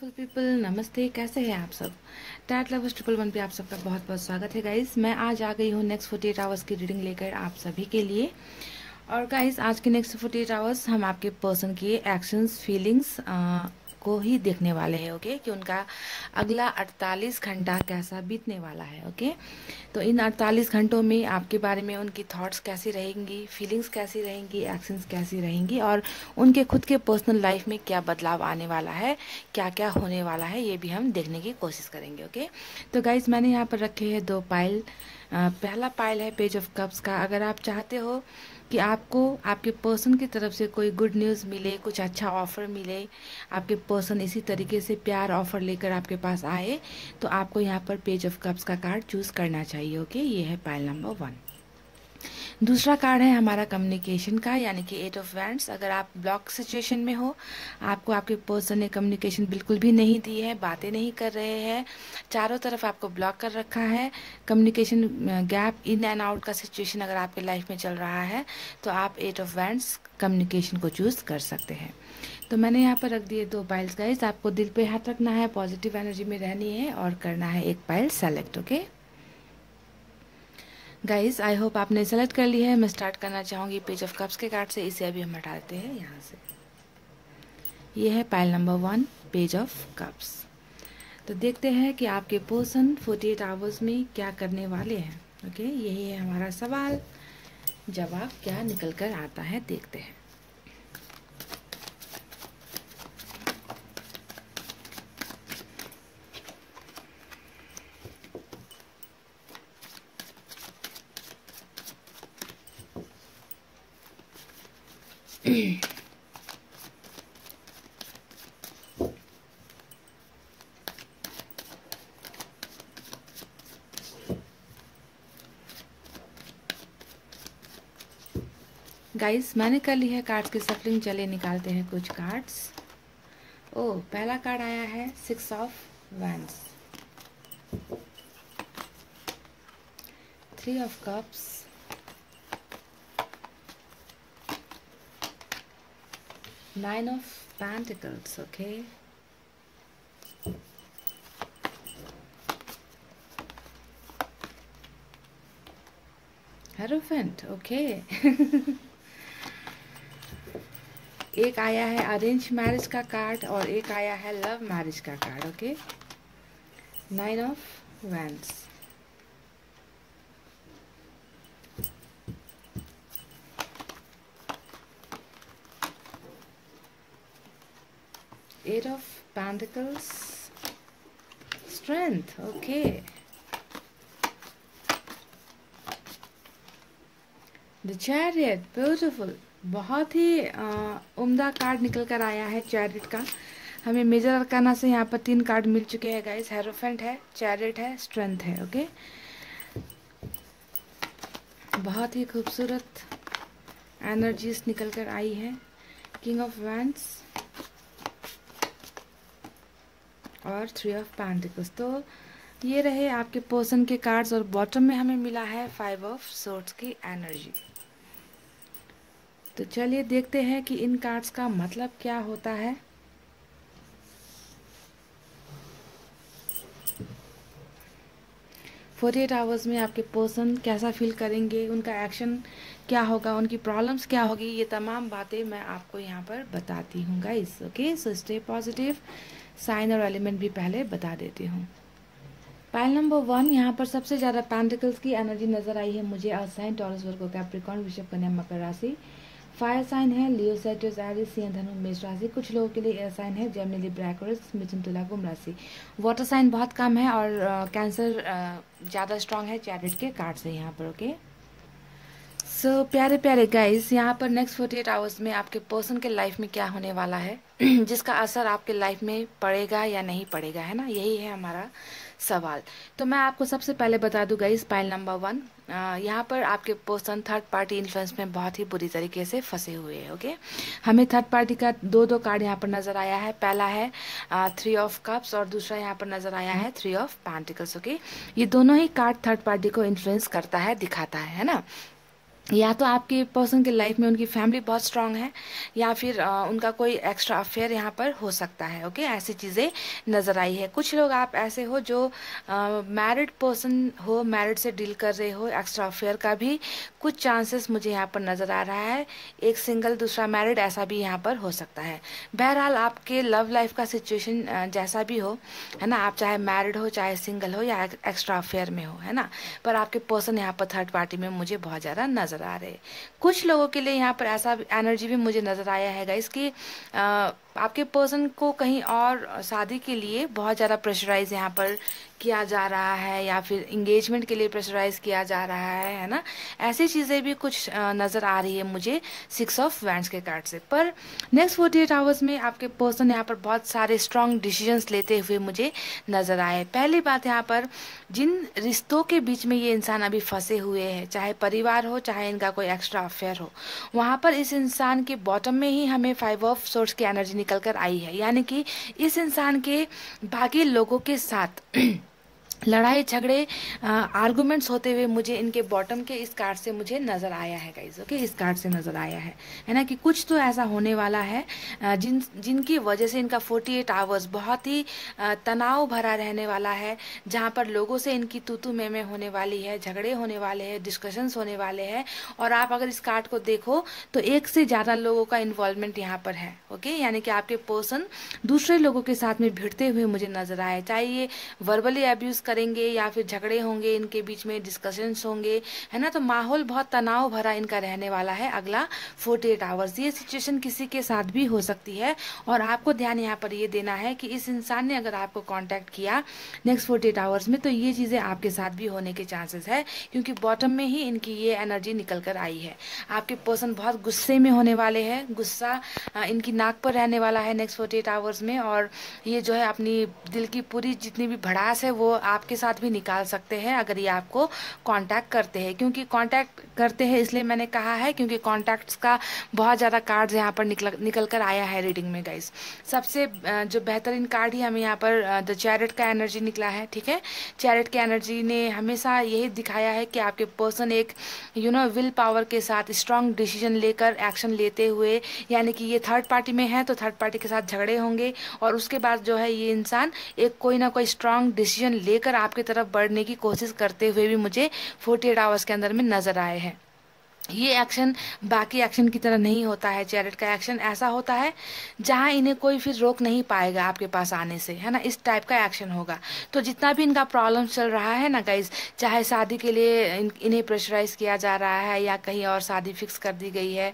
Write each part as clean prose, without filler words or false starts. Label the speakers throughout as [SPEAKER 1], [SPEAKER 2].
[SPEAKER 1] Beautiful people, नमस्ते। कैसे हैं आप सब? टैट लवर्स 111 पे आप सबका बहुत बहुत स्वागत है गाइस। मैं आज आ गई हूँ नेक्स्ट 48 आवर्स की रीडिंग लेकर आप सभी के लिए। और गाइस आज के नेक्स्ट 48 आवर्स हम आपके पर्सन की एक्शंस, फीलिंग्स को ही देखने वाले हैं। ओके, कि उनका अगला 48 घंटा कैसा बीतने वाला है। ओके, तो इन 48 घंटों में आपके बारे में उनकी थॉट्स कैसी रहेंगी, फीलिंग्स कैसी रहेंगी, एक्शंस कैसी रहेंगी, और उनके खुद के पर्सनल लाइफ में क्या बदलाव आने वाला है, क्या क्या होने वाला है, ये भी हम देखने की कोशिश करेंगे। ओके, तो गाइज मैंने यहाँ पर रखे हैं दो पाइल। पहला पाइल है पेज ऑफ कप्स का। अगर आप चाहते हो कि आपको आपके पर्सन की तरफ से कोई गुड न्यूज़ मिले, कुछ अच्छा ऑफर मिले, आपके पर्सन इसी तरीके से प्यार ऑफर लेकर आपके पास आए, तो आपको यहाँ पर पेज ऑफ कप्स का कार्ड चूज करना चाहिए। ओके, ये है पाइल नंबर 1। दूसरा कार्ड है हमारा कम्युनिकेशन का, यानी कि 8 ऑफ वैंड्स। अगर आप ब्लॉक सिचुएशन में हो, आपको आपके पर्सन ने कम्युनिकेशन बिल्कुल भी नहीं दी है, बातें नहीं कर रहे हैं, चारों तरफ आपको ब्लॉक कर रखा है, communication gap, in and out का सिचुएशन अगर आपके लाइफ में चल रहा है, तो आप 8 ऑफ वैंड्स कम्युनिकेशन को चूज कर सकते हैं। तो मैंने यहाँ पर रख दिए दो पाइल्स गाइस। आपको दिल पे हाथ रखना है, पॉजिटिव एनर्जी में रहनी है और करना है एक pile select. Okay guys, I hope आपने सेलेक्ट कर ली है। मैं स्टार्ट करना चाहूँगी पेज ऑफ कप्स के कार्ड से। इसे अभी हम हटा देते हैं यहाँ से। ये है pile number 1, page of cups. तो देखते हैं कि आपके पर्सन 48 आवर्स में क्या करने वाले हैं। ओके, यही है हमारा सवाल। जवाब क्या निकल कर आता है, देखते हैं। गाइस, मैंने कर ली है कार्ड्स की सफलिंग। चलिए निकालते हैं कुछ कार्ड्स। ओह, पहला कार्ड आया है 6 of wands, 3 of cups, 9 of pentacles. Okay, hierophant. Okay एक आया है अरेंज मैरिज का कार्ड और एक आया है लव मैरिज का card. Okay, 9 of wands, 8 of pentacles, strength. Okay, the chariot, beautiful. बहुत ही उम्दा कार्ड निकल कर आया है चैरियट का। हमें मेजर अरकाना से यहाँ पर 3 कार्ड मिल चुके हैं गाइस। हेरोफेंट है, चैरियट है, स्ट्रेंथ है। ओके, बहुत ही खूबसूरत एनर्जीज निकल कर आई है। किंग ऑफ वैंड्स और 3 ऑफ पेंटिकल्स। तो ये रहे आपके पर्सन के कार्ड्स, और बॉटम में हमें मिला है 5 ऑफ सोर्ड्स की एनर्जी। तो चलिए देखते हैं कि इन कार्ड्स का मतलब क्या होता है। फोर्टी 48 आवर्स में आपके पर्सन कैसा फील करेंगे, उनका एक्शन क्या होगा, उनकी प्रॉब्लम्स क्या होगी, ये तमाम बातें मैं आपको यहाँ पर बताती हूँ guys. Okay, so stay positive. Sign और एलिमेंट भी पहले बता देती हूँ। पाइल नंबर 1, यहाँ पर सबसे ज़्यादा पेंटिकल्स की एनर्जी नजर आई है मुझे। अर्थ साइन, टॉरस, वर्गो, कैप्रिकॉर्न, वृषभ, कन्या, मकर राशि। फायर साइन है लियो, सेजिटेरियस, एरीज, सिंह, धनु, मेष राशि। कुछ लोगों के लिए एयर साइन है जेमिनी, लिब्रा, एक्वेरियस, मिथुन, तुला, कुंभ राशि। वाटर साइन बहुत कम है और कैंसर ज़्यादा स्ट्रांग है चैरिट के कार्ड से यहाँ पर। ओके, सो प्यारे प्यारे गाइस, यहाँ पर नेक्स्ट 48 आवर्स में आपके पर्सन के लाइफ में क्या होने वाला है जिसका असर आपके लाइफ में पड़ेगा या नहीं पड़ेगा, है ना, यही है हमारा सवाल। तो मैं आपको सबसे पहले बता दूं गाइस, पाइल नंबर 1, यहाँ पर आपके पर्सन थर्ड पार्टी इन्फ्लुएंस में बहुत ही बुरी तरीके से फंसे हुए हैं। ओके, हमें थर्ड पार्टी का दो कार्ड यहाँ पर नजर आया है। पहला है 3 ऑफ कप्स और दूसरा यहाँ पर नजर आया है 3 ऑफ पेंटिकल्स। ओके, ये दोनों ही कार्ड थर्ड पार्टी को इन्फ्लुएंस करता है, दिखाता है ना। या तो आपके पर्सन के लाइफ में उनकी फैमिली बहुत स्ट्रांग है, या फिर उनका कोई एक्स्ट्रा अफेयर यहाँ पर हो सकता है। ओके, ऐसी चीज़ें नज़र आई है। कुछ लोग आप ऐसे हो जो मैरिड पर्सन हो, मैरिड से डील कर रहे हो, एक्स्ट्रा अफेयर का भी कुछ चांसेस मुझे यहाँ पर नज़र आ रहा है। एक सिंगल दूसरा मैरिड, ऐसा भी यहाँ पर हो सकता है। बहरहाल आपके लव लाइफ का सिचुएशन जैसा भी हो, है ना, आप चाहे मैरिड हो, चाहे सिंगल हो, या एक्स्ट्रा अफेयर में हो, है ना, पर आपके पर्सन यहाँ पर थर्ड पार्टी में मुझे बहुत ज़्यादा नज़र आ रहे। कुछ लोगों के लिए यहाँ पर ऐसा एनर्जी भी मुझे नजर आया है गाइस कि आपके पर्सन को कहीं और शादी के लिए बहुत ज़्यादा प्रेशराइज यहाँ पर किया जा रहा है, या फिर इंगेजमेंट के लिए प्रेशराइज किया जा रहा है ना, ऐसी चीज़ें भी कुछ नज़र आ रही है मुझे 6 ऑफ वैंड्स के कार्ड से। पर नेक्स्ट 48 आवर्स में आपके पर्सन यहाँ पर बहुत सारे स्ट्रॉन्ग डिसीजंस लेते हुए मुझे नज़र आए। पहली बात, यहाँ पर जिन रिश्तों के बीच में ये इंसान अभी फंसे हुए हैं, चाहे परिवार हो, चाहे इनका कोई एक्स्ट्रा अफेयर हो, वहाँ पर इस इंसान के बॉटम में ही हमें 5 ऑफ सोर्स की एनर्जी निकल कर आई है। यानी कि इस इंसान के बाकी लोगों के साथ लड़ाई झगड़े आर्गुमेंट्स होते हुए मुझे इनके बॉटम के इस कार्ड से मुझे नज़र आया है गाइज। ओके, इस कार्ड से नज़र आया है ना, कि कुछ तो ऐसा होने वाला है जिनकी वजह से इनका 48 आवर्स बहुत ही तनाव भरा रहने वाला है, जहाँ पर लोगों से इनकी तू में होने वाली है, झगड़े होने वाले हैं, डिस्कशंस होने वाले हैं। और आप अगर इस कार्ड को देखो तो एक से ज़्यादा लोगों का इन्वॉल्वमेंट यहाँ पर है। ओके, यानी कि आपके पर्सन दूसरे लोगों के साथ में भिड़ते हुए मुझे नज़र आए, चाहे ये वर्बली अब्यूज़ करेंगे या फिर झगड़े होंगे, इनके बीच में डिस्कशंस होंगे, है ना। तो माहौल बहुत तनाव भरा इनका रहने वाला है अगला 48 आवर्स। ये सिचुएशन किसी के साथ भी हो सकती है, और आपको ध्यान यहाँ पर ये देना है कि इस इंसान ने अगर आपको कांटेक्ट किया नेक्स्ट 48 आवर्स में, तो ये चीज़ें आपके साथ भी होने के चांसेस है, क्योंकि बॉटम में ही इनकी ये एनर्जी निकल कर आई है। आपके पर्सन बहुत गुस्से में होने वाले हैं, गुस्सा इनकी नाक पर रहने वाला है नेक्स्ट 48 आवर्स में, और ये जो है अपनी दिल की पूरी जितनी भी भड़ास है वो आपके साथ भी निकाल सकते हैं अगर ये आपको कांटेक्ट करते हैं। क्योंकि कांटेक्ट करते हैं इसलिए मैंने कहा है क्योंकि कांटेक्ट्स का बहुत ज़्यादा कार्ड्स यहाँ पर निकल कर आया है रीडिंग में गाइस। सबसे जो बेहतरीन कार्ड ही हमें यहाँ पर द चैरिट का एनर्जी निकला है। ठीक है, चैरिट की एनर्जी ने हमेशा यही दिखाया है कि आपके पर्सन एक विल पावर के साथ स्ट्रांग डिसीजन लेकर एक्शन लेते हुए, यानी कि ये थर्ड पार्टी में है तो थर्ड पार्टी के साथ झगड़े होंगे, और उसके बाद जो है ये इंसान एक कोई ना कोई स्ट्रांग डिसीजन लेकर आपकी तरफ बढ़ने की कोशिश करते हुए भी मुझे 48 आवर्स के अंदर में नजर आए हैं। ये एक्शन बाकी एक्शन की तरह नहीं होता है। चैरिट का एक्शन ऐसा होता है जहां इन्हें कोई फिर रोक नहीं पाएगा आपके पास आने से, है ना, इस टाइप का एक्शन होगा। तो जितना भी इनका प्रॉब्लम चल रहा है ना गाइस, चाहे शादी के लिए इन्हें प्रेशराइज किया जा रहा है या कहीं और शादी फिक्स कर दी गई है,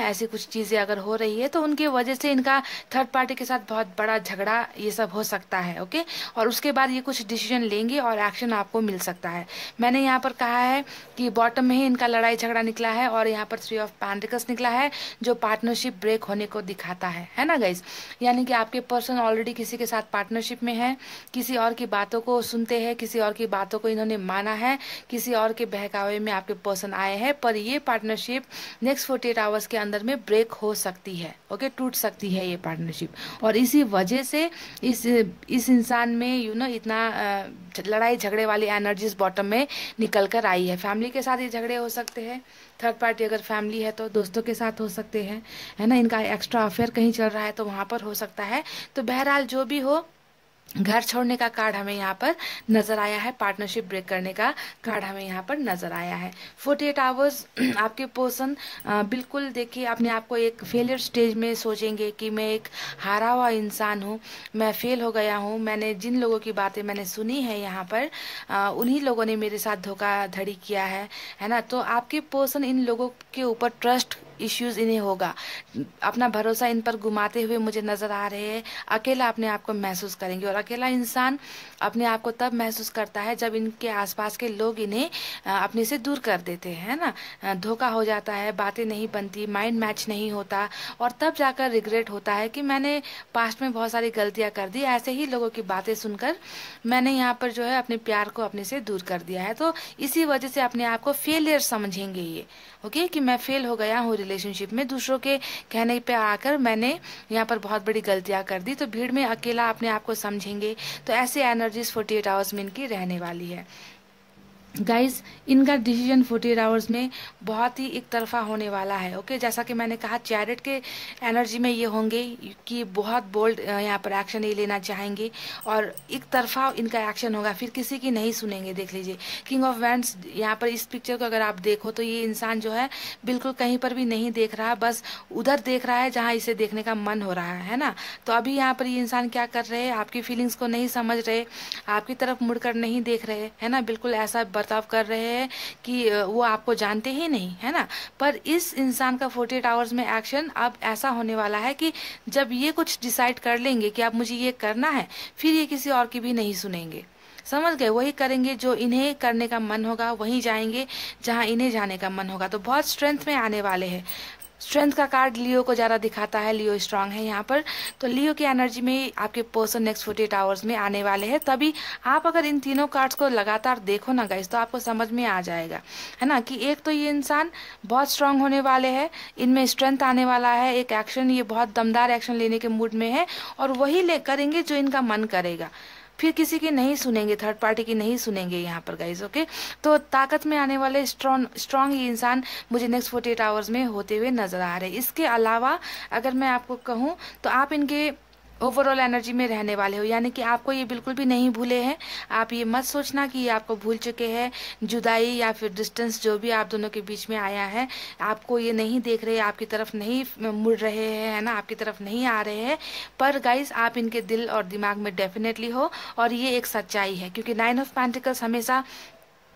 [SPEAKER 1] ऐसी कुछ चीज़ें अगर हो रही है तो उनकी वजह से इनका थर्ड पार्टी के साथ बहुत बड़ा झगड़ा ये सब हो सकता है। ओके, और उसके बाद ये कुछ डिसीजन लेंगे और एक्शन आपको मिल सकता है। मैंने यहाँ पर कहा है कि बॉटम में ही इनका लड़ाई झगड़ा निकला है, और यहाँ पर 3 ऑफ पेंटिकल्स निकला है जो पार्टनरशिप ब्रेक होने को दिखाता है ना गाइस। यानी कि आपके पर्सन ऑलरेडी किसी के साथ पार्टनरशिप में है, किसी और की बातों को सुनते हैं, किसी और की बातों को इन्होंने माना है, किसी और के बहकावे में आपके पर्सन आए हैं, पर ये पार्टनरशिप नेक्स्ट 48 आवर्स के अंदर में ब्रेक हो सकती है। ओके, टूट सकती है ये पार्टनरशिप, और इसी वजह से इस इंसान में इतना लड़ाई झगड़े वाली एनर्जीज बॉटम में निकल कर आई है। फैमिली के साथ ये झगड़े हो सकते हैं, थर्ड पार्टी अगर फैमिली है तो दोस्तों के साथ हो सकते हैं, है ना, इनका एक्स्ट्रा अफेयर कहीं चल रहा है तो वहाँ पर हो सकता है। तो बहरहाल जो भी हो, घर छोड़ने का कार्ड हमें यहाँ पर नजर आया है, पार्टनरशिप ब्रेक करने का कार्ड हमें यहाँ पर नजर आया है। 48 आवर्स आपके पर्सन बिल्कुल देखिए अपने आप को एक फेलियर स्टेज में सोचेंगे कि मैं एक हारा हुआ इंसान हूँ, मैं फेल हो गया हूँ, मैंने जिन लोगों की बातें मैंने सुनी है यहाँ पर उन्हीं लोगों ने मेरे साथ धोखाधड़ी किया है ना। तो आपके पर्सन इन लोगों के ऊपर ट्रस्ट इश्यूज इन्हें होगा, अपना भरोसा इन पर गुमाते हुए मुझे नजर आ रहे हैं, अकेला अपने आप को महसूस करेंगे। और अकेला इंसान अपने आप को तब महसूस करता है जब इनके आसपास के लोग इन्हें अपने से दूर कर देते हैं ना, धोखा हो जाता है, बातें नहीं बनती, माइंड मैच नहीं होता, और तब जाकर रिग्रेट होता है कि मैंने पास्ट में बहुत सारी गलतियां कर दी, ऐसे ही लोगों की बातें सुनकर मैंने यहाँ पर जो है अपने प्यार को अपने से दूर कर दिया है। तो इसी वजह से अपने आप को फेलियर समझेंगे ये, ओके, कि मैं फेल हो गया हूँ रिलेशनशिप में, दूसरों के कहने पे आकर मैंने यहाँ पर बहुत बड़ी गलतियां कर दी, तो भीड़ में अकेला अपने आप को समझेंगे। तो ऐसे एनर्जीज 48 आवर्स में इनकी रहने वाली है। गाइस इनका डिसीजन 48 आवर्स में बहुत ही एक तरफा होने वाला है। ओके, जैसा कि मैंने कहा चैरिट के एनर्जी में ये होंगे कि बहुत बोल्ड यहाँ पर एक्शन ये लेना चाहेंगे और एक तरफा इनका एक्शन होगा, फिर किसी की नहीं सुनेंगे। देख लीजिए किंग ऑफ वैंड्स यहाँ पर इस पिक्चर को अगर आप देखो तो ये इंसान जो है बिल्कुल कहीं पर भी नहीं देख रहा, बस उधर देख रहा है जहाँ इसे देखने का मन हो रहा है ना। तो अभी यहाँ पर ये इंसान क्या कर रहे हैं, आपकी फीलिंग्स को नहीं समझ रहे, आपकी तरफ मुड़कर नहीं देख रहे है ना, बिल्कुल ऐसा बर्ताव कर रहे हैं कि वो आपको जानते ही नहीं है ना। पर इस इंसान का 48 आवर्स में एक्शन अब ऐसा होने वाला है कि जब ये कुछ डिसाइड कर लेंगे कि अब मुझे ये करना है, फिर ये किसी और की भी नहीं सुनेंगे। समझ गए, वही करेंगे जो इन्हें करने का मन होगा, वहीं जाएंगे जहां इन्हें जाने का मन होगा। तो बहुत स्ट्रेंथ में आने वाले हैं। स्ट्रेंथ का कार्ड लियो को ज़्यादा दिखाता है, लियो स्ट्रांग है यहाँ पर। तो लियो की एनर्जी में आपके पर्सन नेक्स्ट 48 आवर्स में आने वाले हैं। तभी आप अगर इन तीनों कार्ड्स को लगातार देखो ना गाइस, तो आपको समझ में आ जाएगा है ना कि एक तो ये इंसान बहुत स्ट्रांग होने वाले हैं, इनमें स्ट्रेंथ आने वाला है, एक एक्शन, ये बहुत दमदार एक्शन लेने के मूड में है और वही करेंगे जो इनका मन करेगा, फिर किसी की नहीं सुनेंगे, थर्ड पार्टी की नहीं सुनेंगे यहाँ पर गाइज। ओके, तो ताकत में आने वाले स्ट्रॉन्ग ये इंसान मुझे नेक्स्ट 48 आवर्स में होते हुए नजर आ रहे हैं। इसके अलावा अगर मैं आपको कहूँ तो आप इनके ओवरऑल एनर्जी में रहने वाले हो, यानी कि आपको ये बिल्कुल भी नहीं भूले हैं। आप ये मत सोचना कि ये आपको भूल चुके हैं। जुदाई या फिर डिस्टेंस जो भी आप दोनों के बीच में आया है, आपको ये नहीं देख रहे, आपकी तरफ नहीं मुड़ रहे हैं, है ना, आपकी तरफ नहीं आ रहे हैं। पर गाइस आप इनके दिल और दिमाग में डेफिनेटली हो और ये एक सच्चाई है, क्योंकि 9 ऑफ पेंटिकल्स हमेशा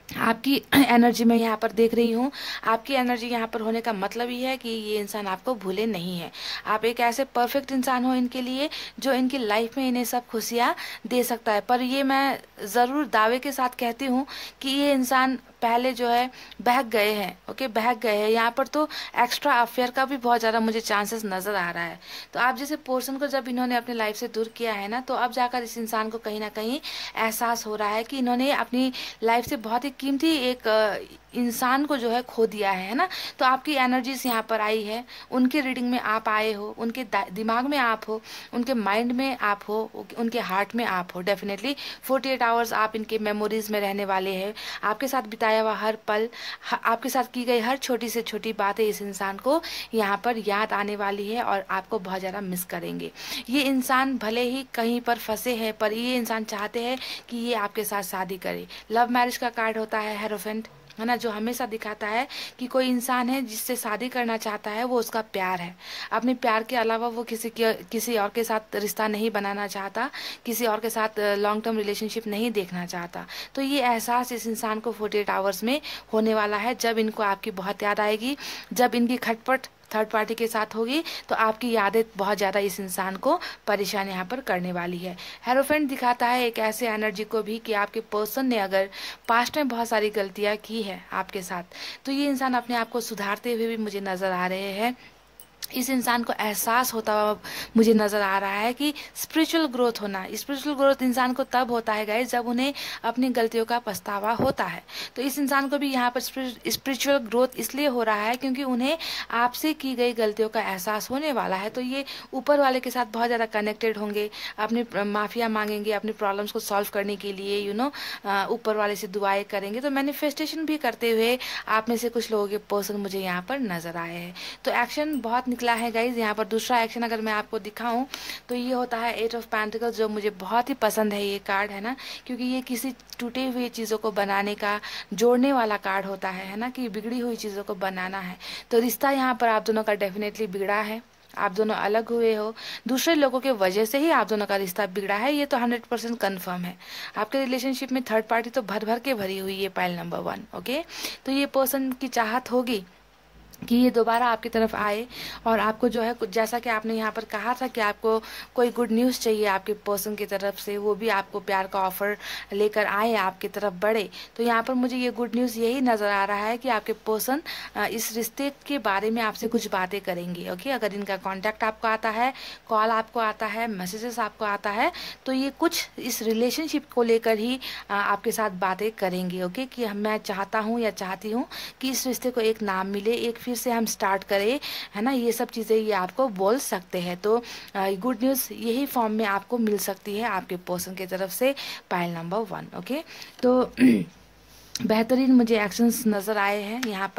[SPEAKER 1] आपकी एनर्जी में यहाँ पर देख रही हूँ। आपकी एनर्जी यहाँ पर होने का मतलब ही है कि ये इंसान आपको भूले नहीं है। आप एक ऐसे परफेक्ट इंसान हो इनके लिए जो इनकी लाइफ में इन्हें सब खुशियाँ दे सकता है। पर ये मैं ज़रूर दावे के साथ कहती हूँ कि ये इंसान पहले जो है बहक गए हैं। ओके, बहक गए हैं यहाँ पर। तो एक्स्ट्रा अफेयर का भी बहुत ज़्यादा मुझे चांसेस नज़र आ रहा है। तो आप जैसे पर्सन को जब इन्होंने अपनी लाइफ से दूर किया है ना, तो अब जाकर इस इंसान को कहीं ना कहीं एहसास हो रहा है कि इन्होंने अपनी लाइफ से बहुत ही कीमती एक इंसान को जो है खो दिया है ना। तो आपकी एनर्जीज यहाँ पर आई है, उनके रीडिंग में आप आए हो, उनके दिमाग में आप हो, उनके माइंड में आप हो, उनके हार्ट में आप हो। डेफिनेटली 48 आवर्स आप इनके मेमोरीज में रहने वाले हैं। आपके साथ बिताया हुआ हर पल, आपके साथ की गई हर छोटी से छोटी बातें इस इंसान को यहाँ पर याद आने वाली है और आपको बहुत ज़्यादा मिस करेंगे। ये इंसान भले ही कहीं पर फंसे हैं, पर ये इंसान चाहते हैं कि ये आपके साथ शादी करे। लव मैरिज का कार्ड होता है हेरोफेंट, है ना, जो हमेशा दिखाता है कि कोई इंसान है जिससे शादी करना चाहता है, वो उसका प्यार है। अपने प्यार के अलावा वो किसी और के साथ रिश्ता नहीं बनाना चाहता, किसी और के साथ लॉन्ग टर्म रिलेशनशिप नहीं देखना चाहता। तो ये एहसास इस इंसान को 48 आवर्स में होने वाला है। जब इनको आपकी बहुत याद आएगी, जब इनकी खटपट थर्ड पार्टी के साथ होगी, तो आपकी यादें बहुत ज़्यादा इस इंसान को परेशान यहाँ पर करने वाली है। हेरोफेंट दिखाता है एक ऐसे एनर्जी को भी कि आपके पर्सन ने अगर पास्ट में बहुत सारी गलतियाँ की है आपके साथ, तो ये इंसान अपने आप को सुधारते हुए भी मुझे नज़र आ रहे हैं। इस इंसान को एहसास होता हुआ मुझे नज़र आ रहा है कि स्पिरिचुअल ग्रोथ होना, स्पिरिचुअल ग्रोथ इंसान को तब होता है गाइस जब उन्हें अपनी गलतियों का पछतावा होता है। तो इस इंसान को भी यहाँ पर स्पिरिचुअल ग्रोथ इसलिए हो रहा है क्योंकि उन्हें आपसे की गई गलतियों का एहसास होने वाला है। तो ये ऊपर वाले के साथ बहुत ज़्यादा कनेक्टेड होंगे, अपनी माफिया मांगेंगे अपनी प्रॉब्लम्स को सॉल्व करने के लिए, ऊपर वाले से दुआएं करेंगे। तो मैनिफेस्टेशन भी करते हुए आप में से कुछ लोगों के पर्सन मुझे यहाँ पर नज़र आए हैं। तो एक्शन बहुत निकला है गाइज यहाँ पर। दूसरा एक्शन अगर मैं आपको दिखाऊं तो ये होता है 8 ऑफ पेंटिकल्स, जो मुझे बहुत ही पसंद है ये कार्ड, है ना, क्योंकि ये किसी टूटे हुए चीज़ों को बनाने का, जोड़ने वाला कार्ड होता है ना, कि बिगड़ी हुई चीज़ों को बनाना है। तो रिश्ता यहाँ पर आप दोनों का डेफिनेटली बिगड़ा है, आप दोनों अलग हुए हो, दूसरे लोगों के वजह से ही आप दोनों का रिश्ता बिगड़ा है, ये तो 100% कन्फर्म है। आपके रिलेशनशिप में थर्ड पार्टी तो भर भर के भरी हुई है, पाइल नंबर 1। ओके, तो ये पर्सन की चाहत होगी कि ये दोबारा आपकी तरफ आए और आपको जो है, जैसा कि आपने यहाँ पर कहा था कि आपको कोई गुड न्यूज़ चाहिए आपके पर्सन की तरफ से, वो भी आपको प्यार का ऑफर लेकर आए, आपकी तरफ बढ़े। तो यहाँ पर मुझे ये गुड न्यूज़ यही नज़र आ रहा है कि आपके पर्सन इस रिश्ते के बारे में आपसे कुछ बातें करेंगे। ओके, अगर इनका कॉन्टैक्ट आपको आता है, कॉल आपको आता है, मैसेजेस आपको आता है, तो ये कुछ इस रिलेशनशिप को लेकर ही आपके साथ बातें करेंगे। ओके, कि मैं चाहता हूँ या चाहती हूँ कि इस रिश्ते को एक नाम मिले, एक फिर से हम स्टार्ट करें, है ना, ये सब चीज़ें ये आपको बोल सकते हैं। तो गुड न्यूज़ यही फॉर्म में आपको मिल सकती है आपके पर्सन की तरफ से, पाइल नंबर 1। ओके, तो बेहतरीन मुझे एक्शंस नज़र आए हैं यहाँ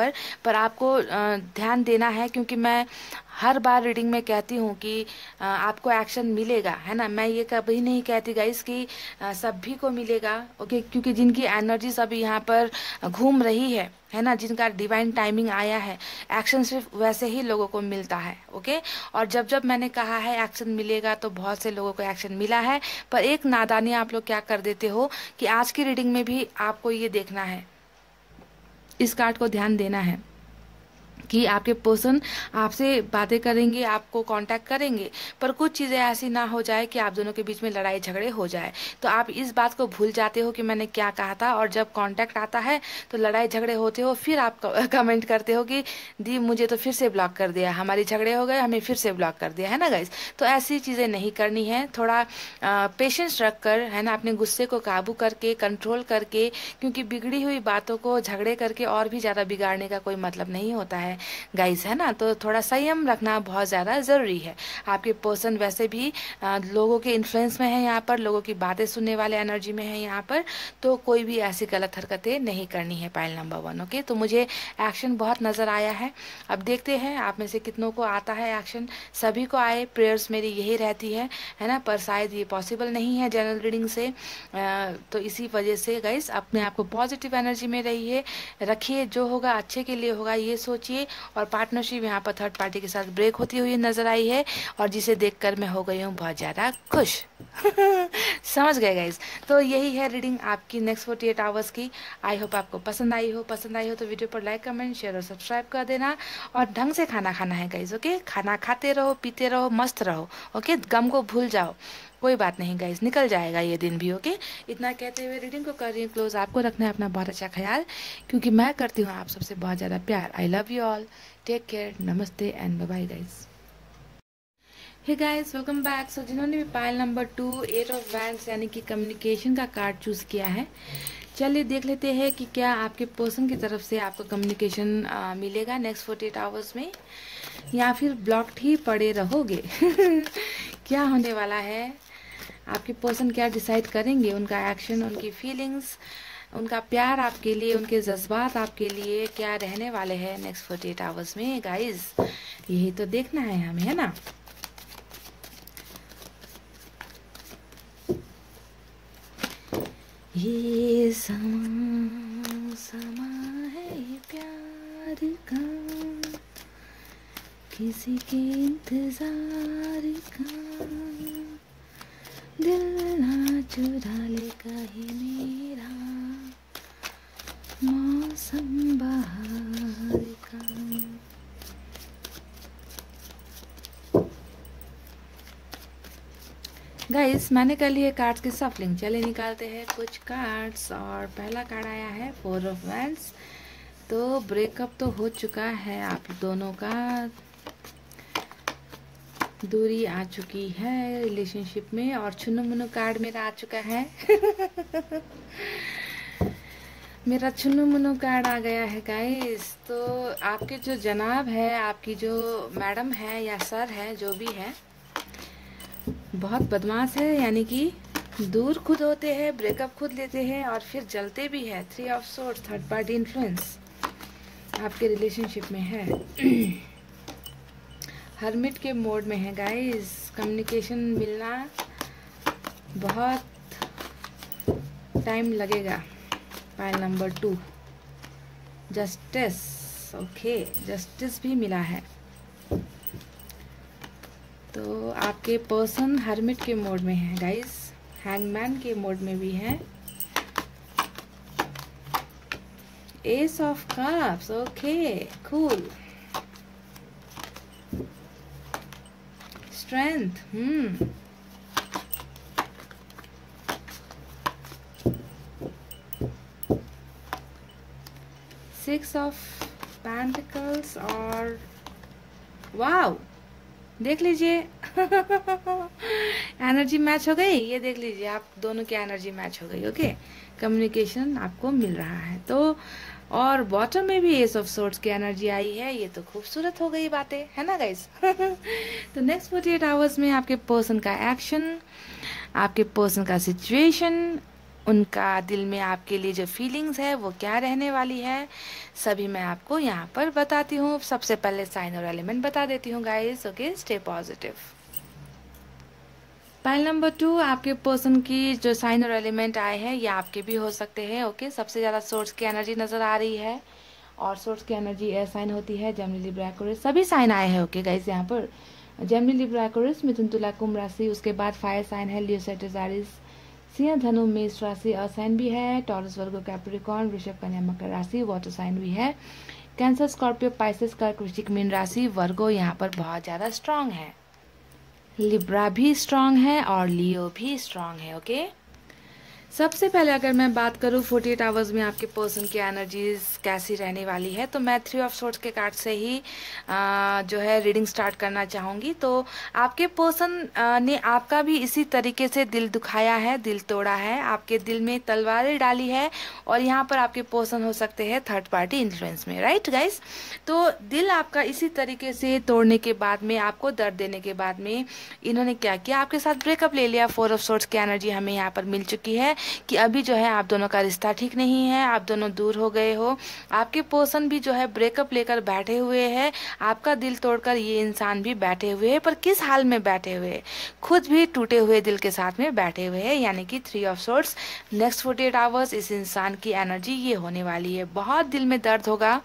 [SPEAKER 1] पर आपको ध्यान देना है, क्योंकि मैं हर बार रीडिंग में कहती हूँ कि आपको एक्शन मिलेगा, है ना। मैं ये कभी नहीं कहती गाइस कि सभी को मिलेगा, ओके, क्योंकि जिनकी एनर्जी अभी यहाँ पर घूम रही है ना, जिनका डिवाइन टाइमिंग आया है, एक्शन सिर्फ वैसे ही लोगों को मिलता है, ओके। और जब जब मैंने कहा है एक्शन मिलेगा तो बहुत से लोगों को एक्शन मिला है, पर एक नादानी आप लोग क्या कर देते हो कि आज की रीडिंग में भी आपको ये देखना है, इस कार्ड को ध्यान देना है कि आपके पर्सन आपसे बातें करेंगे, आपको कांटेक्ट करेंगे, पर कुछ चीज़ें ऐसी ना हो जाए कि आप दोनों के बीच में लड़ाई झगड़े हो जाए। तो आप इस बात को भूल जाते हो कि मैंने क्या कहा था, और जब कांटेक्ट आता है तो लड़ाई झगड़े होते हो, फिर आप कमेंट करते हो कि दी मुझे तो फिर से ब्लॉक कर दिया, हमारी झगड़े हो गए, हमें फिर से ब्लॉक कर दिया, है ना गाइस। तो ऐसी चीज़ें नहीं करनी है, थोड़ा पेशेंस रख कर, है ना, अपने गुस्से को काबू करके, कंट्रोल करके, क्योंकि बिगड़ी हुई बातों को झगड़े करके और भी ज़्यादा बिगाड़ने का कोई मतलब नहीं होता है गाइस, है ना। तो थोड़ा संयम रखना बहुत ज़्यादा ज़रूरी है। आपके पर्सन वैसे भी लोगों के इन्फ्लुएंस में है यहाँ पर, लोगों की बातें सुनने वाले एनर्जी में है यहाँ पर, तो कोई भी ऐसी गलत हरकतें नहीं करनी है, पाइल नंबर 1, ओके। तो मुझे एक्शन बहुत नज़र आया है, अब देखते हैं आप में से कितनों को आता है एक्शन। सभी को आए, प्रेयर्स मेरी यही रहती है ना, पर शायद ये पॉसिबल नहीं है जनरल रीडिंग से, तो इसी वजह से गाइस अपने आप को पॉजिटिव एनर्जी में रहिए, रखिए, जो होगा अच्छे के लिए होगा ये सोचिए। और पार्टनरशिप यहाँ पर थर्ड पार्टी के साथ ब्रेक होती हुई नजर आई है, और जिसे देखकर मैं हो गई हूँ बहुत ज़्यादा खुश। समझ गए गाइस। तो यही है रीडिंग आपकी नेक्स्ट 48 आवर्स की। आई होप आपको पसंद आई हो तो वीडियो पर लाइक, कमेंट, शेयर और सब्सक्राइब कर देना, और ढंग से खाना खाना है गाइस, ओके। खाना खाते रहो, पीते रहो, मस्त रहो, ओके। गम को भूल जाओ, कोई बात नहीं गाइस, निकल जाएगा ये दिन भी, ओके। इतना कहते हुए रीडिंग को कर रही हूँ क्लोज। आपको रखना है अपना बहुत अच्छा ख्याल, क्योंकि मैं करती हूँ आप सबसे बहुत ज़्यादा प्यार। I love you all, take care, नमस्ते and bye bye guys. Hey guys, welcome back. So जिन्होंने भी पाइल नंबर 2 8 ऑफ वैंड्स यानी कि कम्युनिकेशन का कार्ड चूज किया है, चलिए देख लेते हैं कि क्या आपके पर्सन की तरफ से आपको कम्युनिकेशन मिलेगा नेक्स्ट 48 आवर्स में, या फिर ब्लॉक्ड ही पड़े रहोगे। क्या होने वाला है, आपके पर्सन क्या डिसाइड करेंगे, उनका एक्शन, उनकी फीलिंग्स, उनका प्यार आपके लिए, उनके जज्बात आपके लिए क्या रहने वाले हैं नेक्स्ट 48 आवर्स में गाइस, यही तो देखना है हमें, है ना। ये समा है प्यार का, किसी के इंतजार का, दिल ना चुरा ले कहीं मेरा, मौसम बहार का। गाइस, मैंने कर लिए कार्ड्स की सफलिंग, चले निकालते हैं कुछ कार्ड्स। और पहला कार्ड आया है 4 ऑफ वैंड्स। तो ब्रेकअप तो हो चुका है आप दोनों का, दूरी आ चुकी है रिलेशनशिप में, और चुनु मुनु कार्ड मेरा आ चुका है। मेरा चुनु मुनु कार्ड आ गया है गाइस। तो आपके जो जनाब है, आपकी जो मैडम है या सर है, जो भी है, बहुत बदमाश है, यानी कि दूर खुद होते हैं, ब्रेकअप खुद लेते हैं, और फिर जलते भी है। 3 of swords, third party influence आपके रिलेशनशिप में है। हर्मिट के मोड में है गाइस। कम्युनिकेशन मिलना बहुत टाइम लगेगा। Pile number 2 justice, okay, justice भी मिला है। तो आपके पर्सन हर्मिट के मोड में है गाइस, हैंगमैन के मोड में भी है। S of cups, okay, cool. Strength, 6 of pentacles, और वाव, देख लीजिए। एनर्जी मैच हो गई, ये देख लीजिए, आप दोनों की एनर्जी मैच हो गई, ओके। कम्युनिकेशन आपको मिल रहा है। तो और बॉटम में भी एस ऑफ सोर्ड्स की एनर्जी आई है, ये तो खूबसूरत हो गई बातें, है ना गाइस। तो नेक्स्ट 48 आवर्स में आपके पर्सन का एक्शन, आपके पर्सन का सिचुएशन, उनका दिल में आपके लिए जो फीलिंग्स है वो क्या रहने वाली है, सभी मैं आपको यहाँ पर बताती हूँ। सबसे पहले साइन और एलिमेंट बता देती हूँ guys. Okay, stay positive. Pile number 2, आपके पर्सन की जो साइन और एलिमेंट आए हैं ये आपके भी हो सकते हैं। ओके, सबसे ज़्यादा सोर्स की एनर्जी नज़र आ रही है और सोर्स की एनर्जी एयर साइन होती है। जेमिनी, लिब्रा, एक्वेरियस सभी साइन आए हैं। ओके गाइस, यहाँ पर जेमिनी, लिब्रा, एक्वेरियस, मिथुन, तुला, कुंभ राशि, उसके बाद फायर साइन है लियो, सैजिटेरियस, सिंह, धनु, मेष राशि अर्थ साइन भी है, टॉरस, वर्गो, कैप्रिकॉर्न, वृषभ, कन्या, मकर राशि वाटर साइन भी है, कैंसर, स्कॉर्पियो, पाइसेस, कर्क, वृश्चिक, मीन राशि, वर्गो यहाँ पर बहुत ज़्यादा स्ट्रांग है, लिब्रा भी स्ट्रांग है और लियो भी स्ट्रांग है। ओके, सबसे पहले अगर मैं बात करूँ 48 आवर्स में आपके पर्सन की एनर्जीज कैसी रहने वाली है, तो मैं 3 ऑफ सोर्ड्स के कार्ड से ही जो है रीडिंग स्टार्ट करना चाहूँगी। तो आपके पर्सन ने आपका भी इसी तरीके से दिल दुखाया है, दिल तोड़ा है, आपके दिल में तलवारें डाली है और यहाँ पर आपके पर्सन हो सकते हैं थर्ड पार्टी इन्फ्लुएंस में, राइट गाइस। तो दिल आपका इसी तरीके से तोड़ने के बाद में, आपको दर्द देने के बाद में इन्होंने क्या किया, आपके साथ ब्रेकअप ले लिया। 4 ऑफ सोर्ड्स की एनर्जी हमें यहाँ पर मिल चुकी है कि अभी जो है आप दोनों का रिश्ता ठीक नहीं है, आप दोनों दूर हो गए हो। आपके पर्सन भी जो है ब्रेकअप लेकर बैठे हुए हैं, आपका दिल तोड़कर ये इंसान भी बैठे हुए हैं। पर किस हाल में बैठे हुए हैं, खुद भी टूटे हुए दिल के साथ में बैठे हुए हैं, यानी कि 3 ऑफ सोर्ड्स। नेक्स्ट 48 आवर्स इस इंसान की एनर्जी ये होने वाली है, बहुत दिल में दर्द होगा,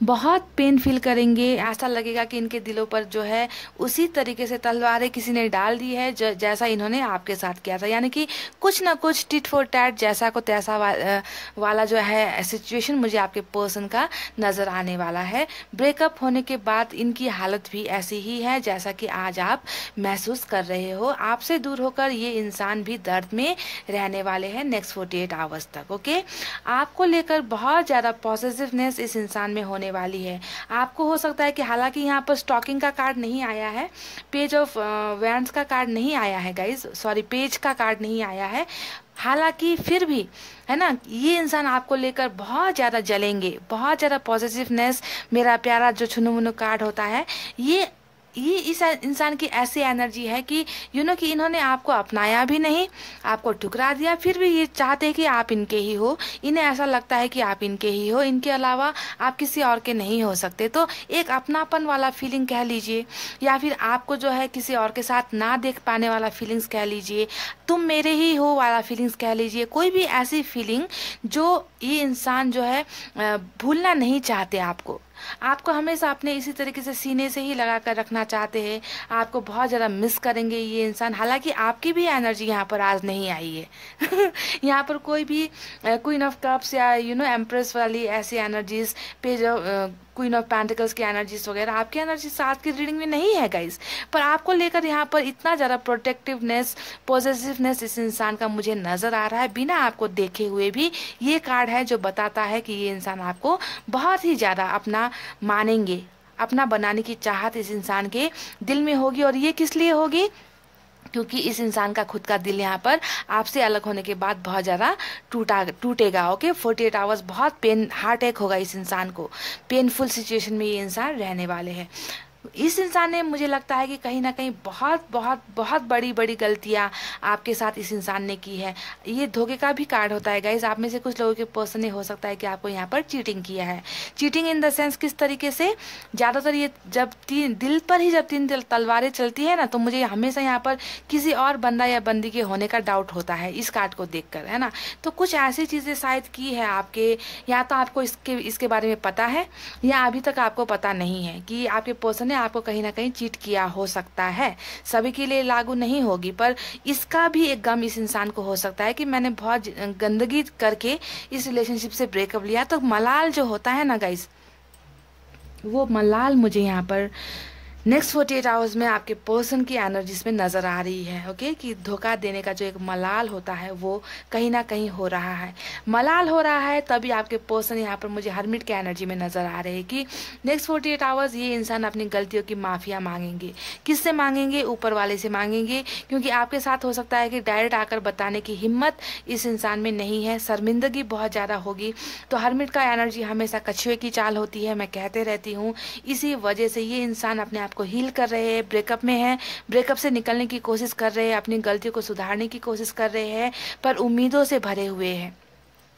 [SPEAKER 1] बहुत पेन फील करेंगे, ऐसा लगेगा कि इनके दिलों पर जो है उसी तरीके से तलवारें किसी ने डाल दी है जैसा इन्होंने आपके साथ किया था, यानी कि कुछ ना कुछ टिट फॉर टैट जैसा को तैसा वाला जो है सिचुएशन मुझे आपके पर्सन का नज़र आने वाला है। ब्रेकअप होने के बाद इनकी हालत भी ऐसी ही है जैसा कि आज आप महसूस कर रहे हो। आपसे दूर होकर ये इंसान भी दर्द में रहने वाले हैं नेक्स्ट 48 आवर्स तक। ओके, आपको लेकर बहुत ज़्यादा पॉजिटिवनेस इस इंसान में होने वाली है। आपको हो सकता है कि हालांकि यहाँ पर स्टॉकिंग का कार्ड नहीं आया है, पेज ऑफ वैंड्स का कार्ड नहीं आया है गाइस, सॉरी पेज का कार्ड नहीं आया है, हालांकि फिर भी है ना, ये इंसान आपको लेकर बहुत ज़्यादा जलेंगे, बहुत ज़्यादा पॉजिटिवनेस, मेरा प्यारा जो छुनु मुनु कार्ड होता है, ये इस इंसान की ऐसी एनर्जी है कि कि इन्होंने आपको अपनाया भी नहीं, आपको ठुकरा दिया, फिर भी ये चाहते हैं कि आप इनके ही हो, इन्हें ऐसा लगता है कि आप इनके ही हो, इनके अलावा आप किसी और के नहीं हो सकते। तो एक अपनापन वाला फीलिंग कह लीजिए, या फिर आपको जो है किसी और के साथ ना देख पाने वाला फीलिंग्स कह लीजिए, तुम मेरे ही हो वाला फीलिंग्स कह लीजिए, कोई भी ऐसी फीलिंग जो ये इंसान जो है भूलना नहीं चाहते, आपको हमेशा अपने इसी तरीके से सीने से ही लगा कर रखना चाहते हैं, आपको बहुत ज़्यादा मिस करेंगे ये इंसान। हालांकि आपकी भी एनर्जी यहाँ पर आज नहीं आई है यहाँ पर कोई भी क्वीन ऑफ कप्स या एम्प्रेस वाली ऐसी energies, page queen of pentacles की एनर्जीज वगैरह आपकी एनर्जी साथ की रीडिंग में नहीं है गाइस। पर आपको लेकर यहाँ पर इतना ज़्यादा प्रोटेक्टिवनेस, पॉजिटिवनेस इस इंसान का मुझे नज़र आ रहा है, बिना आपको देखे हुए भी। ये कार्ड है जो बताता है कि ये इंसान आपको बहुत ही ज़्यादा अपना मानेंगे, अपना बनाने की चाहत इस इंसान के दिल में होगी। और ये किस लिए होगी, क्योंकि इस इंसान का खुद का दिल यहाँ पर आपसे अलग होने के बाद बहुत ज़्यादा टूटेगा। ओके, 48 आवर्स बहुत हार्ट अटैक होगा इस इंसान को, पेनफुल सिचुएशन में ये इंसान रहने वाले हैं। इस इंसान ने, मुझे लगता है कि कहीं ना कहीं बहुत बहुत बहुत बड़ी बड़ी गलतियाँ आपके साथ इस इंसान ने की है। ये धोखे का भी कार्ड होता है गाइस, आप में से कुछ लोगों के पर्सन ने हो सकता है कि आपको यहाँ पर चीटिंग किया है। चीटिंग इन द सेंस किस तरीके से, ज़्यादातर ये जब दिल पर ही जब 3 तलवारें चलती है ना, तो मुझे हमेशा यहाँ पर किसी और बंदा या बंदी के होने का डाउट होता है इस कार्ड को देखकर, है ना। तो कुछ ऐसी चीज़ें शायद की है आपके, या तो आपको इसके बारे में पता है या अभी तक आपको पता नहीं है कि आपके पर्सन आपको कहीं ना कहीं चीट किया हो सकता है। सभी के लिए लागू नहीं होगी, पर इसका भी एक गम इस इंसान को हो सकता है कि मैंने बहुत गंदगी करके इस रिलेशनशिप से ब्रेकअप लिया। तो मलाल जो होता है ना गाइस, वो मलाल मुझे यहाँ पर नेक्स्ट 48 आवर्स में आपके पर्सन की एनर्जीज में नज़र आ रही है। ओके, कि धोखा देने का जो एक मलाल होता है वो कहीं ना कहीं हो रहा है, मलाल हो रहा है। तभी आपके पर्सन यहाँ पर मुझे हरमिट के एनर्जी में नज़र आ रहे हैं कि नेक्स्ट 48 आवर्स ये इंसान अपनी गलतियों की माफ़िया मांगेंगे। किससे मांगेंगे, ऊपर वाले से मांगेंगे, क्योंकि आपके साथ हो सकता है कि डायरेक्ट आकर बताने की हिम्मत इस इंसान में नहीं है, शर्मिंदगी बहुत ज़्यादा होगी। तो हरमिट का एनर्जी हमेशा कछुए की चाल होती है, मैं कहते रहती हूँ। इसी वजह से ये इंसान अपने आप को हील कर रहे हैं, ब्रेकअप में है, ब्रेकअप से निकलने की कोशिश कर रहे हैं, अपनी गलतियों को सुधारने की कोशिश कर रहे हैं, पर उम्मीदों से भरे हुए हैं।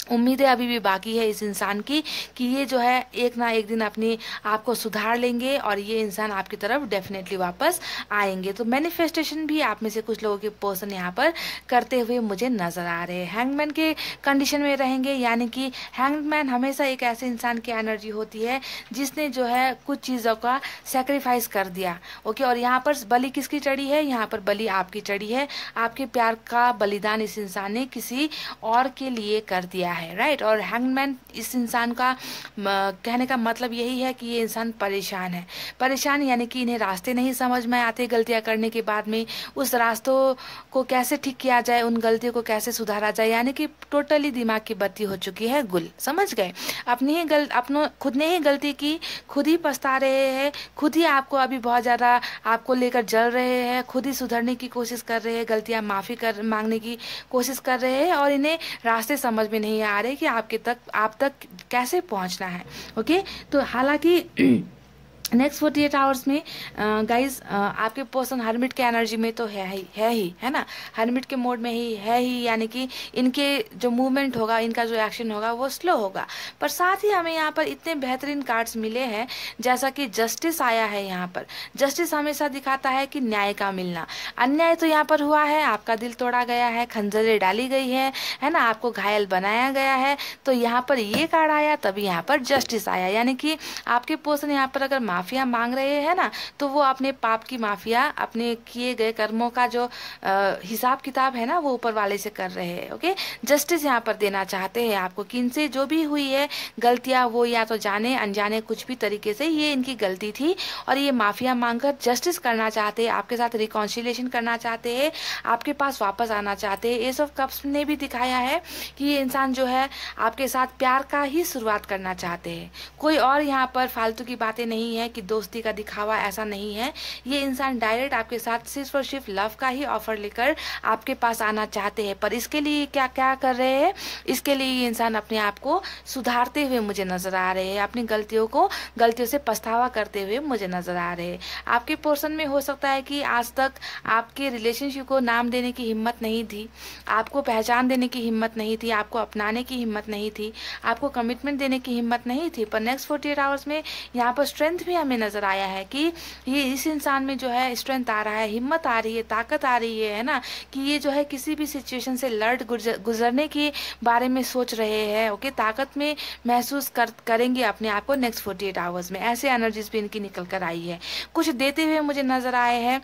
[SPEAKER 1] उम्मीदें अभी भी बाकी है इस इंसान की कि ये जो है एक ना एक दिन अपनी आपको सुधार लेंगे और ये इंसान आपकी तरफ डेफिनेटली वापस आएंगे। तो मैनिफेस्टेशन भी आप में से कुछ लोगों के पर्सन यहाँ पर करते हुए मुझे नजर आ रहे हैं। हैंगमैन के कंडीशन में रहेंगे, यानी कि हैंगमैन हमेशा एक ऐसे इंसान की एनर्जी होती है जिसने जो है कुछ चीज़ों का सेक्रीफाइस कर दिया। ओके, और यहाँ पर बलि किसकी चढ़ी है? यहाँ पर बलि आपकी चढ़ी है। आपके प्यार का बलिदान इस इंसान ने किसी और के लिए कर दिया है, राइट। और हैंगमैन इस इंसान का कहने का मतलब यही है कि ये इंसान परेशान है। परेशान यानी कि इन्हें रास्ते नहीं समझ में आते गलतियां करने के बाद में, उस रास्तों को कैसे ठीक किया जाए, उन गलतियों को कैसे सुधारा जाए, यानी कि टोटली दिमाग की बत्ती हो चुकी है गुल। समझ गए? खुद ने ही गलती की, खुद ही पछता रहे हैं, खुद ही आपको अभी बहुत ज़्यादा आपको लेकर जल रहे हैं, खुद ही सुधरने की कोशिश कर रहे हैं, गलतियां मांगने की कोशिश कर रहे हैं और इन्हें रास्ते समझ में नहीं आ रहे कि आप तक कैसे पहुंचना है। ओके, तो हालांकि नेक्स्ट 48 आवर्स में गाइज आपके पर्सन हर्मिट के एनर्जी में तो है ना, हर्मिट के मोड में ही है ही, यानी कि इनके जो मूवमेंट होगा, इनका जो एक्शन होगा वो स्लो होगा। पर साथ ही हमें यहाँ पर इतने बेहतरीन कार्ड्स मिले हैं, जैसा कि जस्टिस आया है। यहाँ पर जस्टिस हमेशा दिखाता है कि न्याय का मिलना। अन्याय तो यहाँ पर हुआ है, आपका दिल तोड़ा गया है, खंजरें डाली गई है ना, आपको घायल बनाया गया है। तो यहाँ पर ये कार्ड आया, तभी यहाँ पर जस्टिस आया, यानी कि आपके पर्सन यहाँ पर अगर माफिया मांग रहे हैं ना, तो वो अपने पाप की माफिया, अपने किए गए कर्मों का जो हिसाब किताब है ना, वो ऊपर वाले से कर रहे हैं। ओके, जस्टिस यहाँ पर देना चाहते हैं आपको कि इनसे जो भी हुई है गलतियां, वो या तो जाने अनजाने कुछ भी तरीके से ये इनकी गलती थी और ये माफिया मांगकर जस्टिस करना चाहते हैं, आपके साथ रिकॉन्सिलेशन करना चाहते हैं, आपके पास वापस आना चाहते हैं। एस ऑफ कप्स ने भी दिखाया है कि ये इंसान जो है आपके साथ प्यार का ही शुरुआत करना चाहते हैं। कोई और यहाँ पर फालतू की बातें नहीं है कि दोस्ती का दिखावा, ऐसा नहीं है। ये इंसान डायरेक्ट आपके साथ सिर्फ और सिर्फ लव का ही ऑफर लेकर आपके पास आना चाहते हैं। पर इसके लिए क्या क्या कर रहे हैं? इसके लिए ये इंसान अपने आप को सुधारते हुए मुझे नजर आ रहे हैं, अपनी गलतियों से पछतावा करते हुए मुझे नजर आ रहे हैं। आपके पोर्शन में हो सकता है कि आज तक आपके रिलेशनशिप को नाम देने की हिम्मत नहीं थी, आपको पहचान देने की हिम्मत नहीं थी, आपको अपनाने की हिम्मत नहीं थी, आपको कमिटमेंट देने की हिम्मत नहीं थी। पर नेक्स्ट 48 आवर्स में यहाँ पर स्ट्रेंथ भी हमें नजर आया है कि ये इस इंसान में जो है स्ट्रेंथ आ रहा है, हिम्मत आ रही है, ताकत आ रही है ना, कि ये जो है किसी भी सिचुएशन से गुजरने के बारे में सोच रहे हैं। ओके, ताकत में महसूस करेंगे अपने आप को नेक्स्ट 48 आवर्स में। ऐसे एनर्जीज भी इनकी निकल कर आई है, कुछ देते हुए मुझे नजर आए हैं।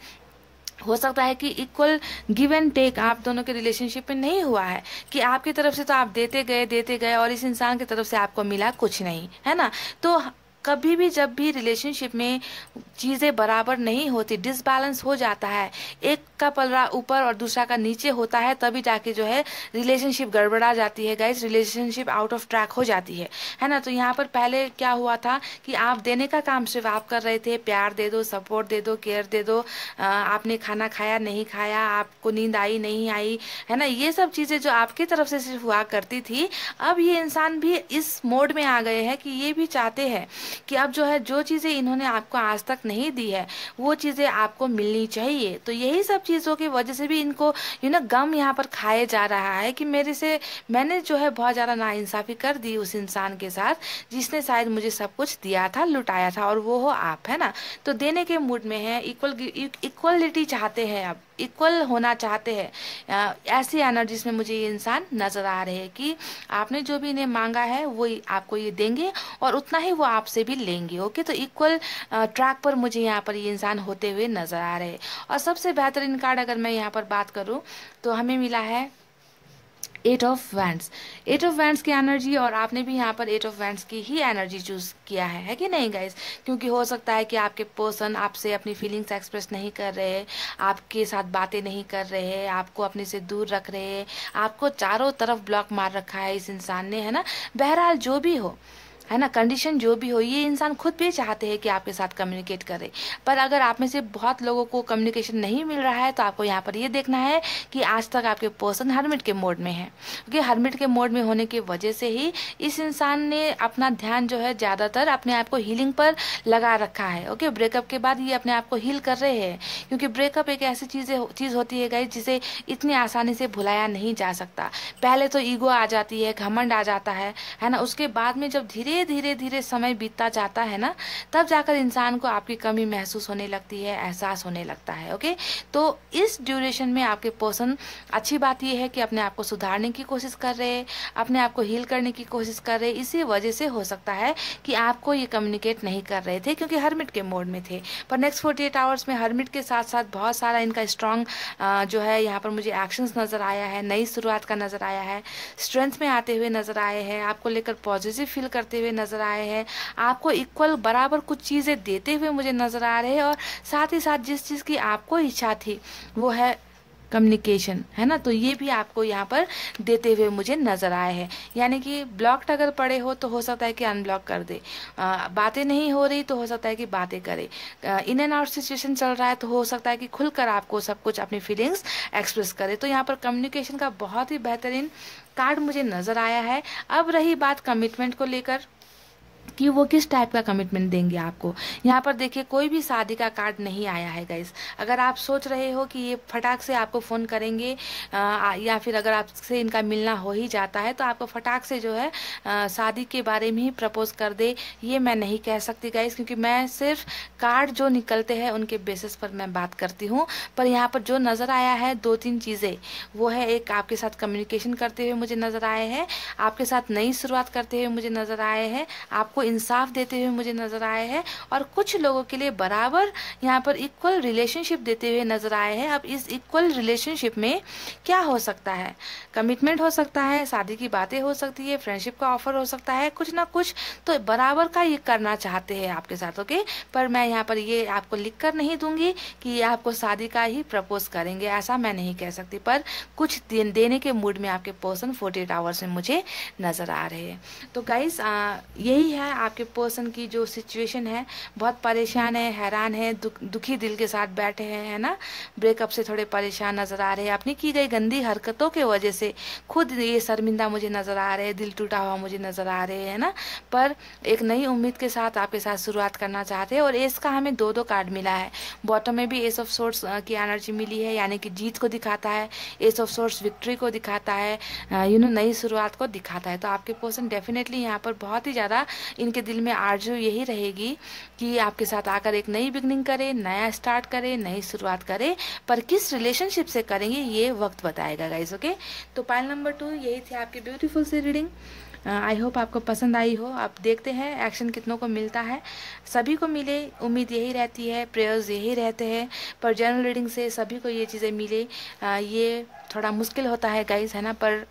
[SPEAKER 1] हो सकता है कि इक्वल गिव एंड टेक आप दोनों के रिलेशनशिप में नहीं हुआ है, कि आपकी तरफ से तो आप देते गए और इस इंसान की तरफ से आपको मिला कुछ नहीं, है ना। तो कभी भी जब भी रिलेशनशिप में चीज़ें बराबर नहीं होती, डिसबैलेंस हो जाता है, एक का पलड़ा ऊपर और दूसरा का नीचे होता है, तभी जाके जो है रिलेशनशिप गड़बड़ा जाती है guys, relationship out of track हो जाती है ना। तो यहाँ पर पहले क्या हुआ था कि आप देने का काम सिर्फ आप कर रहे थे, प्यार दे दो, सपोर्ट दे दो, केयर दे दो, आपने खाना खाया नहीं खाया, आपको नींद आई नहीं आई, है ना, ये सब चीज़ें जो आपकी तरफ से सिर्फ हुआ करती थी। अब ये इंसान भी इस मोड में आ गए हैं कि ये भी चाहते हैं कि अब जो है जो चीज़ें इन्होंने आपको आज तक नहीं दी है वो चीज़ें आपको मिलनी चाहिए। तो यही सब चीज़ों की वजह से भी इनको गम यहाँ पर खाए जा रहा है कि मैंने जो है बहुत ज़्यादा नाइंसाफ़ी कर दी उस इंसान के साथ जिसने शायद मुझे सब कुछ दिया था, लुटाया था, और वो हो आप, है ना। तो देने के मूड में है, इक्वलिटी चाहते हैं, अब इक्वल होना चाहते हैं। ऐसी एनर्जीज में मुझे ये इंसान नजर आ रहे हैं कि आपने जो भी इन्हें मांगा है वो आपको ये देंगे और उतना ही वो आपसे भी लेंगे। ओके, तो इक्वल ट्रैक पर मुझे यहाँ पर ये इंसान होते हुए नजर आ रहे हैं। और सबसे बेहतरीन कार्ड अगर मैं यहाँ पर बात करूँ तो हमें मिला है 8 ऑफ वैंड्स। 8 ऑफ वैंड्स की एनर्जी, और आपने भी यहाँ पर 8 ऑफ वैंड्स की ही एनर्जी चूज किया है कि नहीं गाइस? क्योंकि हो सकता है कि आपके पर्सन आपसे अपनी फीलिंग्स एक्सप्रेस नहीं कर रहे, आपके साथ बातें नहीं कर रहे, आपको अपने से दूर रख रहे, आपको चारों तरफ ब्लॉक मार रखा है इस इंसान ने, है ना। बहरहाल जो भी हो, है ना, कंडीशन जो भी हो, ये इंसान खुद भी चाहते हैं कि आपके साथ कम्युनिकेट करे। पर अगर आप में से बहुत लोगों को कम्युनिकेशन नहीं मिल रहा है तो आपको यहाँ पर ये देखना है कि आज तक आपके पर्सन हर्मिट के मोड में है, क्योंकि हर्मिट के मोड में होने की वजह से ही इस इंसान ने अपना ध्यान जो है ज़्यादातर अपने आप को हीलिंग पर लगा रखा है। ओके, ब्रेकअप के बाद ये अपने आप को हील कर रहे हैं, क्योंकि ब्रेकअप एक ऐसी चीज़ होती है गाइस जिसे इतनी आसानी से भुलाया नहीं जा सकता। पहले तो ईगो आ जाती है, घमंड आ जाता है ना। उसके बाद में जब धीरे धीरे धीरे समय बीतता जाता है ना, तब जाकर इंसान को आपकी कमी महसूस होने लगती है, एहसास होने लगता है। ओके, तो इस ड्यूरेशन में आपके पर्सन, अच्छी बात यह है कि अपने आप को सुधारने की कोशिश कर रहे हैं, अपने आप को हील करने की कोशिश कर रहे हैं। इसी वजह से हो सकता है कि आपको ये कम्युनिकेट नहीं कर रहे थे, क्योंकि हर्मिट के मोड में थे। पर नेक्स्ट 48 आवर्स में हर्मिट के साथ साथ बहुत सारा इनका स्ट्रॉन्ग जो है यहाँ पर मुझे एक्शंस नज़र आया है, नई शुरुआत का नज़र आया है, स्ट्रेंथ में आते हुए नज़र आए हैं, आपको लेकर पॉजिटिव फील करते हुए नज़र आए हैं, आपको इक्वल बराबर कुछ चीज़ें देते हुए मुझे नज़र आ रहे हैं। और साथ ही साथ जिस चीज़ की आपको इच्छा थी वो है कम्युनिकेशन, है ना, तो ये भी आपको यहाँ पर देते हुए मुझे नज़र आए हैं। यानी कि ब्लॉक्ड अगर पड़े हो तो हो सकता है कि अनब्लॉक कर दे, बातें नहीं हो रही तो हो सकता है कि बातें करे, इन एंड आउट सिचुएशन चल रहा है तो हो सकता है कि खुलकर आपको सब कुछ अपनी फीलिंग्स एक्सप्रेस करे। तो यहाँ पर कम्युनिकेशन का बहुत ही बेहतरीन कार्ड मुझे नज़र आया है। अब रही बात कमिटमेंट को लेकर कि वो किस टाइप का कमिटमेंट देंगे आपको, यहाँ पर देखिए कोई भी शादी का कार्ड नहीं आया है गाइस। अगर आप सोच रहे हो कि ये फटाक से आपको फ़ोन करेंगे या फिर अगर आपसे इनका मिलना हो ही जाता है तो आपको फटाक से जो है शादी के बारे में ही प्रपोज कर दे, ये मैं नहीं कह सकती गाइस, क्योंकि मैं सिर्फ कार्ड जो निकलते हैं उनके बेसिस पर मैं बात करती हूँ। पर यहाँ पर जो नज़र आया है 2-3 चीज़ें, वो है एक, आपके साथ कम्युनिकेशन करते हुए मुझे नज़र आए हैं, आपके साथ नई शुरुआत करते हुए मुझे नज़र आए हैं, आपको इंसाफ देते हुए मुझे नजर आए हैं, और कुछ लोगों के लिए बराबर यहाँ पर इक्वल रिलेशनशिप देते हुए नजर आए हैं। अब इस इक्वल रिलेशनशिप में क्या हो सकता है, कमिटमेंट हो सकता है, शादी की बातें हो सकती है, फ्रेंडशिप का ऑफर हो सकता है, कुछ ना कुछ तो बराबर का ये करना चाहते हैं आपके साथ। ओके, पर मैं यहाँ पर ये आपको लिख कर नहीं दूंगी कि ये आपको शादी का ही प्रपोज करेंगे, ऐसा मैं नहीं कह सकती। पर कुछ देने के मूड में आपके पर्सन 48 आवर्स में मुझे नजर आ रहे हैं। तो गाइस यही है आपके पर्सन की जो सिचुएशन है, बहुत परेशान है, हैरान है, दुखी दिल के साथ बैठे हैं, है ना, ब्रेकअप से थोड़े परेशान नजर आ रहे हैं, अपनी की गई गंदी हरकतों के वजह से खुद ये शर्मिंदा मुझे नजर आ रहे हैं, दिल टूटा हुआ मुझे नजर आ रहे हैं ना। पर एक नई उम्मीद के साथ आपके साथ शुरुआत करना चाहते हैं। और एस का हमें 2-2 कार्ड मिला है, बॉटम में भी एस ऑफ सोर्ट्स की एनर्जी मिली है, यानी कि जीत को दिखाता है, एस ऑफ सोर्ट्स विक्ट्री को दिखाता है, नई शुरुआत को दिखाता है। तो आपके पर्सन डेफिनेटली यहाँ पर बहुत ही ज़्यादा इनके दिल में आरज़ू यही रहेगी कि आपके साथ आकर एक नई बिगनिंग करे, नया स्टार्ट करे, नई शुरुआत करे। पर किस रिलेशनशिप से करेंगे ये वक्त बताएगा गाइस। ओके, तो पाइल नंबर 2 यही थी आपकी ब्यूटीफुल सी रीडिंग। आई होप आपको पसंद आई हो। आप देखते हैं एक्शन कितनों को मिलता है, सभी को मिले, उम्मीद यही रहती है, प्रेयर्स यही रहते हैं। पर जनरल रीडिंग से सभी को ये चीज़ें मिले ये थोड़ा मुश्किल होता है गाइस, है ना। पर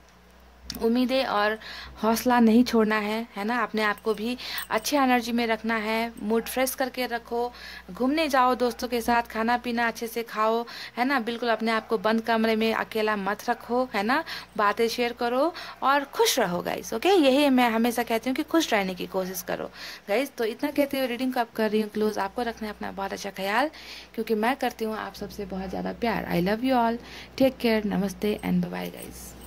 [SPEAKER 1] उम्मीदें और हौसला नहीं छोड़ना है ना, अपने आप को भी अच्छी एनर्जी में रखना है, मूड फ्रेश करके रखो, घूमने जाओ दोस्तों के साथ, खाना पीना अच्छे से खाओ, है ना, बिल्कुल अपने आप को बंद कमरे में अकेला मत रखो, है ना, बातें शेयर करो और खुश रहो गाइस। ओके, यही मैं हमेशा कहती हूँ कि खुश रहने की कोशिश करो गाइस। तो इतना कहते हुए रीडिंग को आप कर रही हूँ क्लोज। आपको रखना है अपना बहुत अच्छा ख्याल, क्योंकि मैं करती हूँ आप सबसे बहुत ज़्यादा प्यार। I love you all, take care, नमस्ते एंड बाय बाय गाइस।